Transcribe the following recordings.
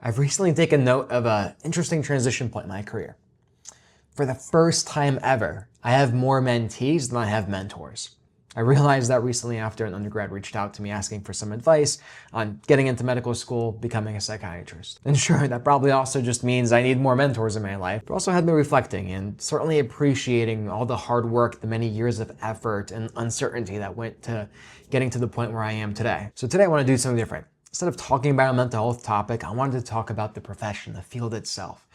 I've recently taken note of an interesting transition point in my career. For the first time ever, I have more mentees than I have mentors. I realized that recently after an undergrad reached out to me asking for some advice on getting into medical school, becoming a psychiatrist. And sure, that probably also just means I need more mentors in my life, but also had me reflecting and certainly appreciating all the hard work, the many years of effort and uncertainty that went to getting to the point where I am today. So today I want to do something different. Instead of talking about a mental health topic, I wanted to talk about the profession, the field itself.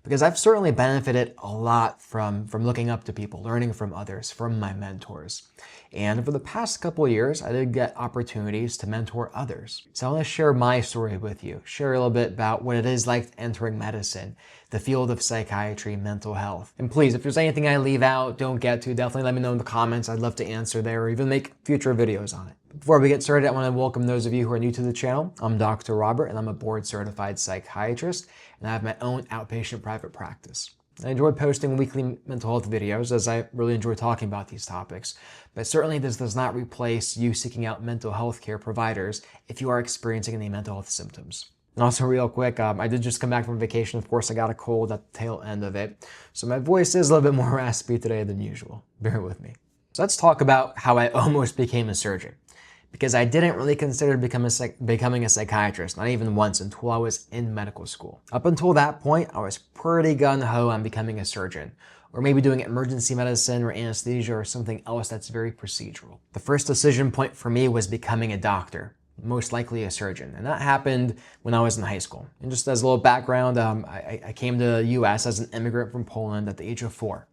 Because I've certainly benefited a lot from looking up to people, learning from others, from my mentors. And for the past couple of years, I did get opportunities to mentor others. So I want to share my story with you, share a little bit about what it is like entering medicine, the field of psychiatry, mental health. And please, if there's anything I leave out, don't get to, definitely let me know in the comments. I'd love to answer there or even make future videos on it. Before we get started, I want to welcome those of you who are new to the channel. I'm Dr. Robert, and I'm a board-certified psychiatrist, and I have my own outpatient private practice. I enjoy posting weekly mental health videos as I really enjoy talking about these topics, but certainly this does not replace you seeking out mental health care providers if you are experiencing any mental health symptoms. And also real quick, I did just come back from vacation. Of course, I got a cold at the tail end of it, so my voice is a little bit more raspy today than usual. Bear with me. So let's talk about how I almost became a surgeon. Because I didn't really consider becoming a psychiatrist, not even once, until I was in medical school. Up until that point, I was pretty gung-ho on becoming a surgeon, or maybe doing emergency medicine or anesthesia or something else that's very procedural. The first decision point for me was becoming a doctor, most likely a surgeon, and that happened when I was in high school. And just as a little background, I came to the US as an immigrant from Poland at the age of 4.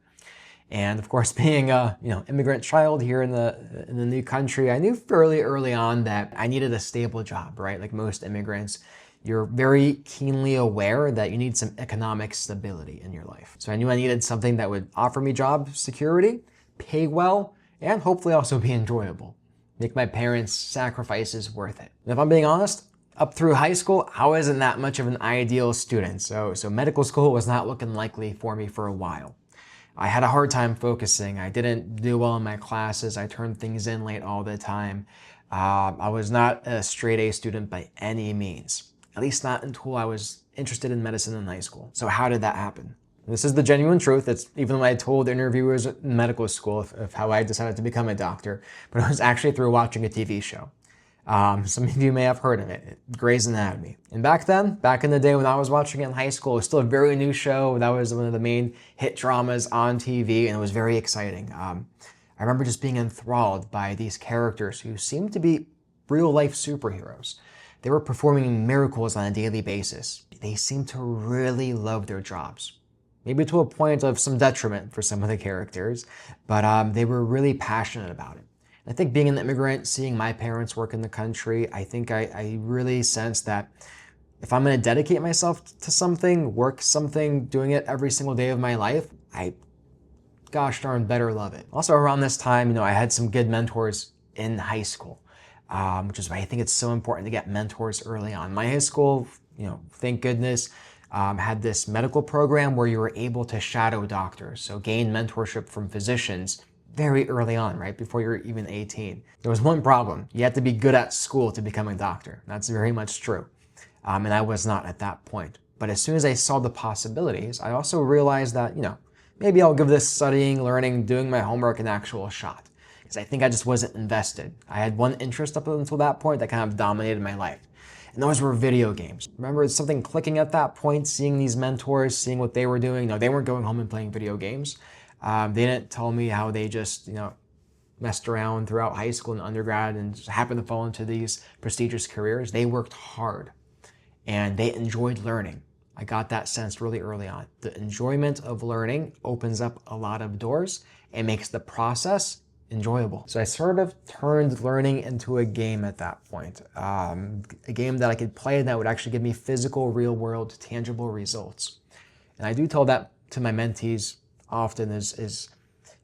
And of course, being a immigrant child here in the new country, I knew fairly early on that I needed a stable job, right? Like most immigrants, you're very keenly aware that you need some economic stability in your life. So I knew I needed something that would offer me job security, pay well, and hopefully also be enjoyable. Make my parents' sacrifices worth it. And if I'm being honest, up through high school, I wasn't that much of an ideal student. So medical school was not looking likely for me for a while. I had a hard time focusing. I didn't do well in my classes. I turned things in late all the time. I was not a straight A student by any means, at least not until I was interested in medicine in high school. So how did that happen? This is the genuine truth. It's even when I told interviewers in medical school of how I decided to become a doctor, but it was actually through watching a TV show. Some of you may have heard of it, Grey's Anatomy. And back then, back in the day when I was watching it in high school, it was still a very new show. That was one of the main hit dramas on TV, and it was very exciting. I remember just being enthralled by these characters who seemed to be real-life superheroes. They were performing miracles on a daily basis. They seemed to really love their jobs. Maybe to a point of some detriment for some of the characters, but they were really passionate about it. I think being an immigrant, seeing my parents work in the country, I think I really sensed that if I'm going to dedicate myself to something, work something, doing it every single day of my life, I gosh darn better love it. Also around this time, I had some good mentors in high school, which is why I think it's so important to get mentors early on. My high school, thank goodness, had this medical program where you were able to shadow doctors, so gain mentorship from physicians very early on, right before you're even 18. There was one problem. You had to be good at school to become a doctor. That's very much true. And I was not at that point. But as soon as I saw the possibilities, I also realized that, maybe I'll give this studying, learning, doing my homework an actual shot. Because I think I just wasn't invested. I had one interest up until that point that kind of dominated my life. And those were video games. Remember something clicking at that point, seeing these mentors, seeing what they were doing. No, they weren't going home and playing video games. They didn't tell me how they just, messed around throughout high school and undergrad and just happened to fall into these prestigious careers. They worked hard and they enjoyed learning. I got that sense really early on. The enjoyment of learning opens up a lot of doors and makes the process enjoyable. So I sort of turned learning into a game at that point. A game that I could play that would actually give me physical, real world, tangible results. And I do tell that to my mentees often is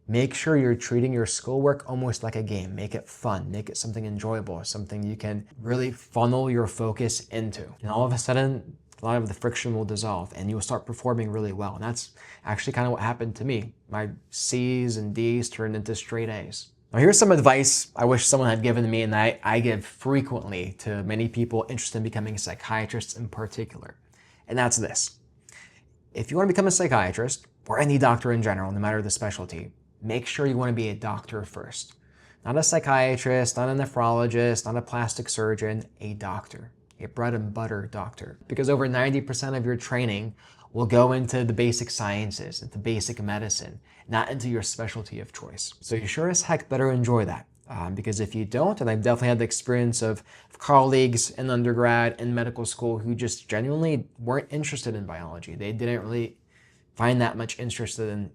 make sure you're treating your schoolwork almost like a game. Make it fun, make it something enjoyable, something you can really funnel your focus into. And all of a sudden, a lot of the friction will dissolve and you'll start performing really well. And that's actually kind of what happened to me. My C's and D's turned into straight A's. Now here's some advice I wish someone had given me and I give frequently to many people interested in becoming psychiatrists in particular. and that's this. If you want to become a psychiatrist, or any doctor in general, no matter the specialty, make sure you want to be a doctor first. Not a psychiatrist, not a nephrologist, not a plastic surgeon, a doctor, a bread and butter doctor. Because over 90% of your training will go into the basic sciences, into basic medicine, not into your specialty of choice. So you sure as heck better enjoy that. Because if you don't, and I've definitely had the experience of colleagues in undergrad and medical school who just genuinely weren't interested in biology. They didn't really find that much interest in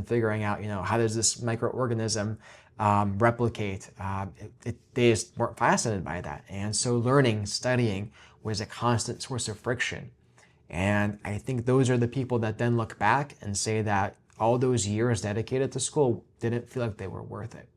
figuring out, how does this microorganism replicate. They just weren't fascinated by that. And so learning, studying was a constant source of friction. And I think those are the people that then look back and say that all those years dedicated to school didn't feel like they were worth it.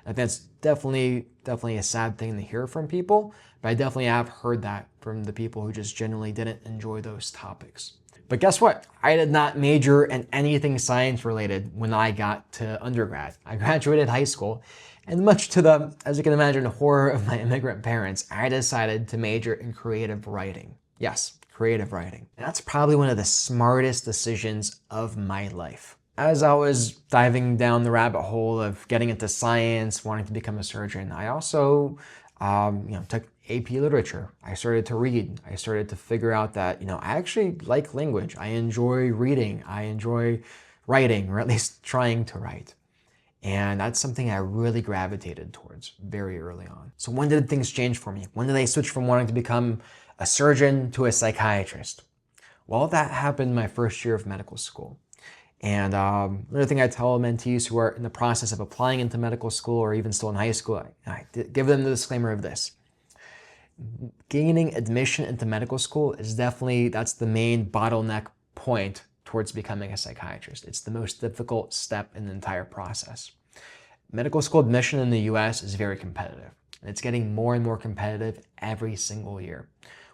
And that's definitely a sad thing to hear from people, but I definitely have heard that from the people who just genuinely didn't enjoy those topics. But guess what? I did not major in anything science related when I got to undergrad. I graduated high school, and much to the, as you can imagine, horror of my immigrant parents, I decided to major in creative writing. Yes, creative writing. And that's probably one of the smartest decisions of my life. As I was diving down the rabbit hole of getting into science, wanting to become a surgeon, I also took AP literature. I started to read. I started to figure out that, I actually like language. I enjoy reading. I enjoy writing, or at least trying to write. And that's something I really gravitated towards very early on. So when did things change for me? When did I switch from wanting to become a surgeon to a psychiatrist? Well, that happened my first year of medical school. And another thing I tell mentees who are in the process of applying into medical school or even still in high school, I give them the disclaimer of this. Gaining admission into medical school is that's the main bottleneck point towards becoming a psychiatrist. It's the most difficult step in the entire process. Medical school admission in the US is very competitive. And it's getting more and more competitive every single year,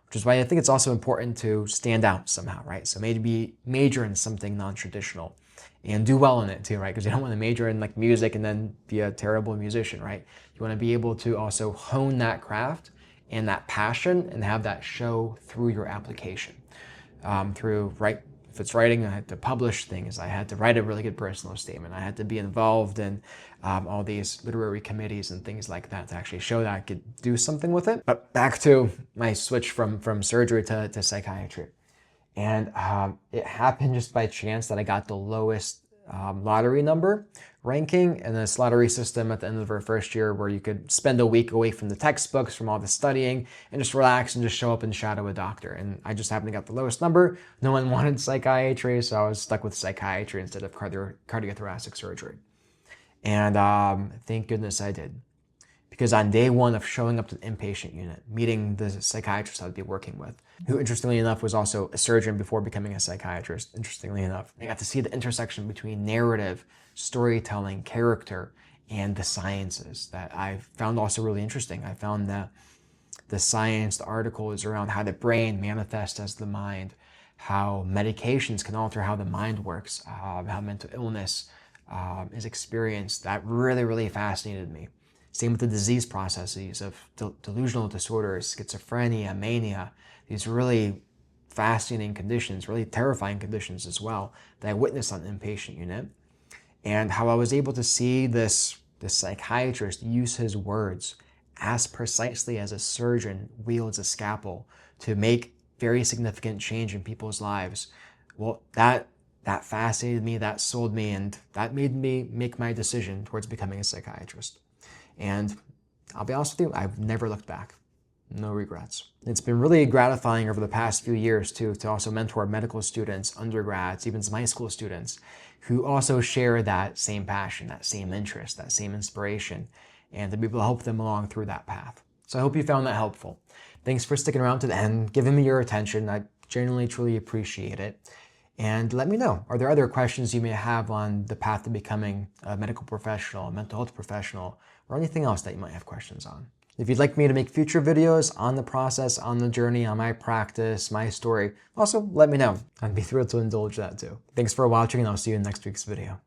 which is why I think it's also important to stand out somehow, right? So maybe major in something non-traditional and do well in it too, right? Because you don't want to major in like music and then be a terrible musician, right? You want to be able to also hone that craft and that passion and have that show through your application. If it's writing, I had to publish things. I had to write a really good personal statement. I had to be involved in all these literary committees and things like that to actually show that I could do something with it. But back to my switch from surgery to psychiatry. And it happened just by chance that I got the lowest lottery number ranking in this lottery system at the end of our first year, where you could spend a week away from the textbooks, from all the studying, and just relax and just show up and shadow a doctor. And I just happened to get the lowest number. No one wanted psychiatry, so I was stuck with psychiatry instead of cardiothoracic surgery. And thank goodness I did. Because on day one of showing up to the inpatient unit, meeting the psychiatrist I'd be working with, who interestingly enough was also a surgeon before becoming a psychiatrist, interestingly enough, I got to see the intersection between narrative, storytelling, character, and the sciences that I found also really interesting. I found that the science, the articles around how the brain manifests as the mind, how medications can alter how the mind works, how mental illness is experienced, that really, really fascinated me. Same with the disease processes of delusional disorders, schizophrenia, mania, these really fascinating conditions, really terrifying conditions as well, that I witnessed on the inpatient unit. And how I was able to see this psychiatrist use his words as precisely as a surgeon wields a scalpel to make very significant change in people's lives. Well, that fascinated me, that sold me, and that made me make my decision towards becoming a psychiatrist. And I'll be honest with you, I've never looked back. No regrets. It's been really gratifying over the past few years too, to also mentor medical students, undergrads, even some high school students who also share that same passion, that same interest, that same inspiration, and to be able to help them along through that path. So I hope you found that helpful. Thanks for sticking around to the end, giving me your attention. I genuinely, truly appreciate it. And let me know, are there other questions you may have on the path to becoming a medical professional, a mental health professional, or anything else that you might have questions on? If you'd like me to make future videos on the process, on the journey, on my practice, my story, also let me know. I'd be thrilled to indulge that too. Thanks for watching, and I'll see you in next week's video.